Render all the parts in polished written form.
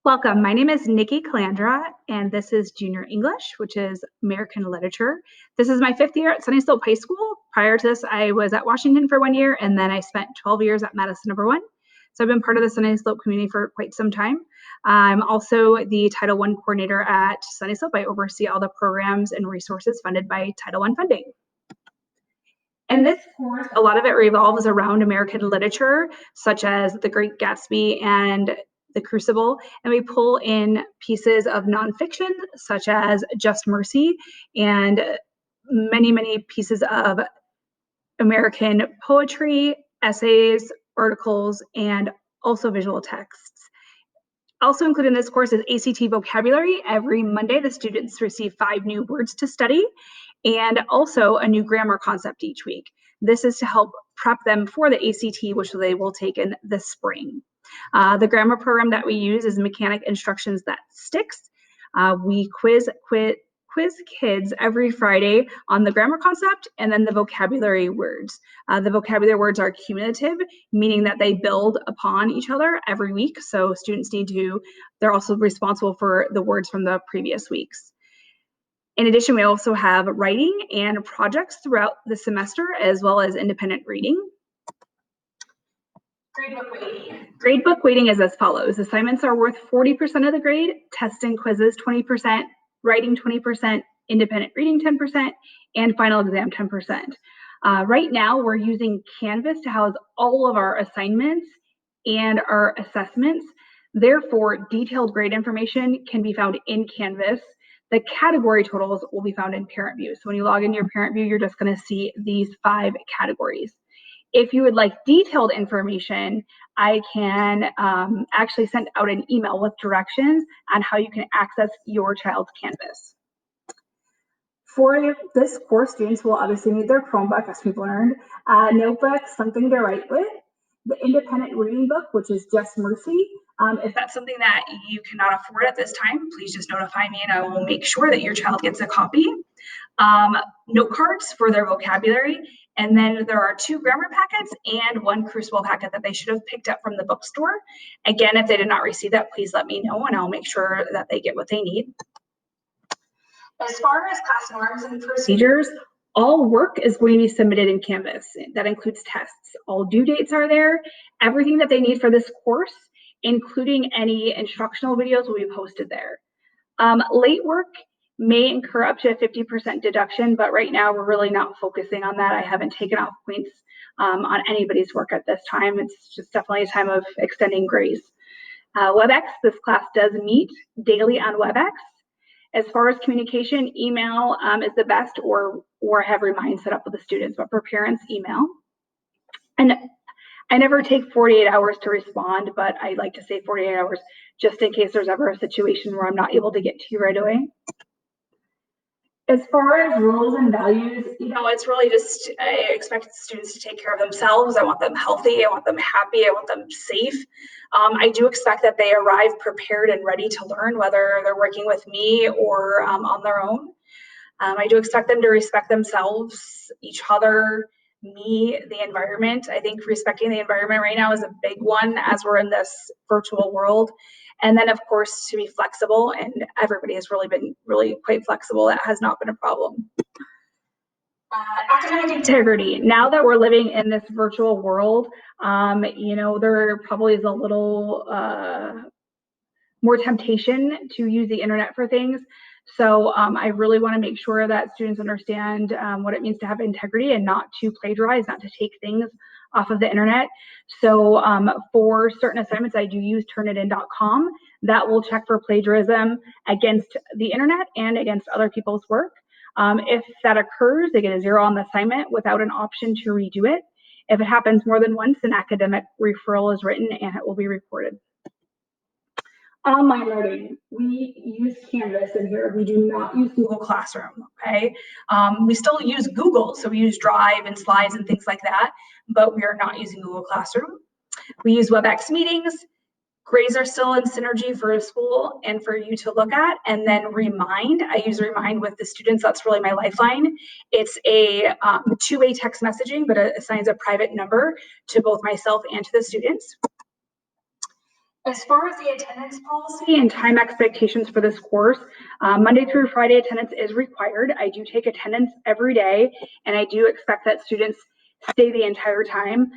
Welcome. My name is Nikki Calandra, and this is Junior English, which is American Literature. This is my 5th year at Sunny Slope High School. Prior to this, I was at Washington for 1 year, and then I spent 12 years at Madison No. 1. So I've been part of the Sunny Slope community for quite some time. I'm also the Title I coordinator at Sunny Slope. I oversee all the programs and resources funded by Title I funding. In this course, a lot of it revolves around American literature, such as The Great Gatsby and The Crucible, and we pull in pieces of nonfiction, such as Just Mercy, and many, many pieces of American poetry, essays, articles, and also visual texts. Also included in this course is ACT vocabulary. Every Monday, the students receive 5 new words to study, and also a new grammar concept each week. This is to help prep them for the ACT, which they will take in the spring. The grammar program that we use is Mechanic Instructions That Sticks. We quiz kids every Friday on the grammar concept and then the vocabulary words. The vocabulary words are cumulative, meaning that they build upon each other every week. So students they're also responsible for the words from the previous weeks. In addition, we also have writing and projects throughout the semester, as well as independent reading. Gradebook weighting. Gradebook weighting is as follows. Assignments are worth 40% of the grade, tests and quizzes 20%, writing 20%, independent reading 10%, and final exam 10%. Right now, we're using Canvas to house all of our assignments and our assessments. Therefore, detailed grade information can be found in Canvas. The category totals will be found in Parent View. So when you log into your Parent View, you're just going to see these 5 categories. If you would like detailed information, I can actually send out an email with directions on how you can access your child's Canvas. For this course, students will obviously need their Chromebook, as we've learned, notebook, something to write with, the independent reading book, which is Just Mercy. If that's something that you cannot afford at this time, please just notify me and I will make sure that your child gets a copy. Note cards for their vocabulary, and then there are 2 grammar packets and 1 Crucible packet that they should have picked up from the bookstore. Again, if they did not receive that, please let me know and I'll make sure that they get what they need. As far as class norms and procedures, all work is going to be submitted in Canvas. That includes tests. All due dates are there. Everything that they need for this course, including any instructional videos, will be posted there. Late work may incur up to a 50% deduction, but right now we're really not focusing on that. I haven't taken off points on anybody's work at this time. It's just definitely a time of extending grace. WebEx, this class does meet daily on WebEx. As far as communication, email is the best, or have Remind set up with the students, but for parents, email. And I never take 48 hours to respond, but I like to say 48 hours just in case there's ever a situation where I'm not able to get to you right away. As far as rules and values, it's really just, I expect students to take care of themselves. I want them healthy. I want them happy. I want them safe. I do expect that they arrive prepared and ready to learn, whether they're working with me or on their own. I do expect them to respect themselves, each other, me, the environment. I think respecting the environment right now is a big one as we're in this virtual world. And then, of course, to be flexible, and everybody has really been quite flexible. That has not been a problem. Academic integrity. Now that we're living in this virtual world, there probably is a little more temptation to use the internet for things. So I really want to make sure that students understand what it means to have integrity and not to plagiarize, not to take things off of the internet. So for certain assignments, I do use turnitin.com. That will check for plagiarism against the internet and against other people's work. If that occurs, they get a 0 on the assignment without an option to redo it. If it happens more than once, an academic referral is written and it will be reported. Online learning, we use Canvas in here. We do not use Google Classroom, okay? We still use Google, so we use Drive and Slides and things like that, but we are not using Google Classroom. We use WebEx meetings. Grades are still in Synergy for a school and for you to look at. And then Remind, I use Remind with the students. That's really my lifeline. It's a 2-way text messaging, but it assigns a private number to both myself and to the students. As far as the attendance policy and time expectations for this course, Monday through Friday attendance is required. I do take attendance every day, and I do expect that students stay the entire time.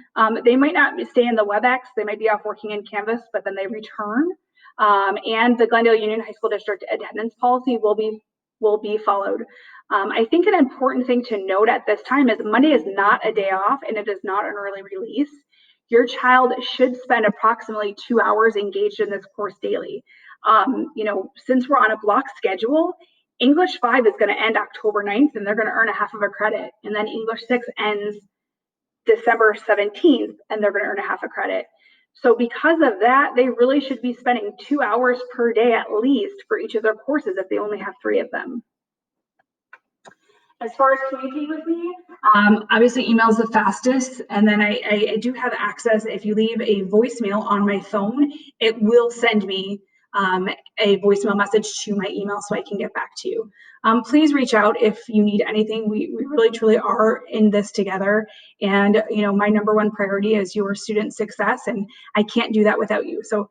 They might not stay in the WebEx, they might be off working in Canvas, but then they return. And the Glendale Union High School District attendance policy will be followed. I think an important thing to note at this time is Monday is not a day off, and it is not an early release. Your child should spend approximately 2 hours engaged in this course daily. Since we're on a block schedule, English 5 is going to end October 9th, and they're going to earn a half of a credit. And then English 6 ends December 17th, and they're going to earn a half a credit. So because of that, they really should be spending 2 hours per day at least for each of their courses if they only have 3 of them. As far as communicating with me, obviously email is the fastest, and then I do have access. If you leave a voicemail on my phone, it will send me a voicemail message to my email so I can get back to you. Please reach out if you need anything. We really truly are in this together, and my number one priority is your student success, and I can't do that without you. So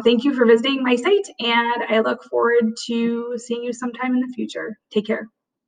thank you for visiting my site, and I look forward to seeing you sometime in the future. Take care.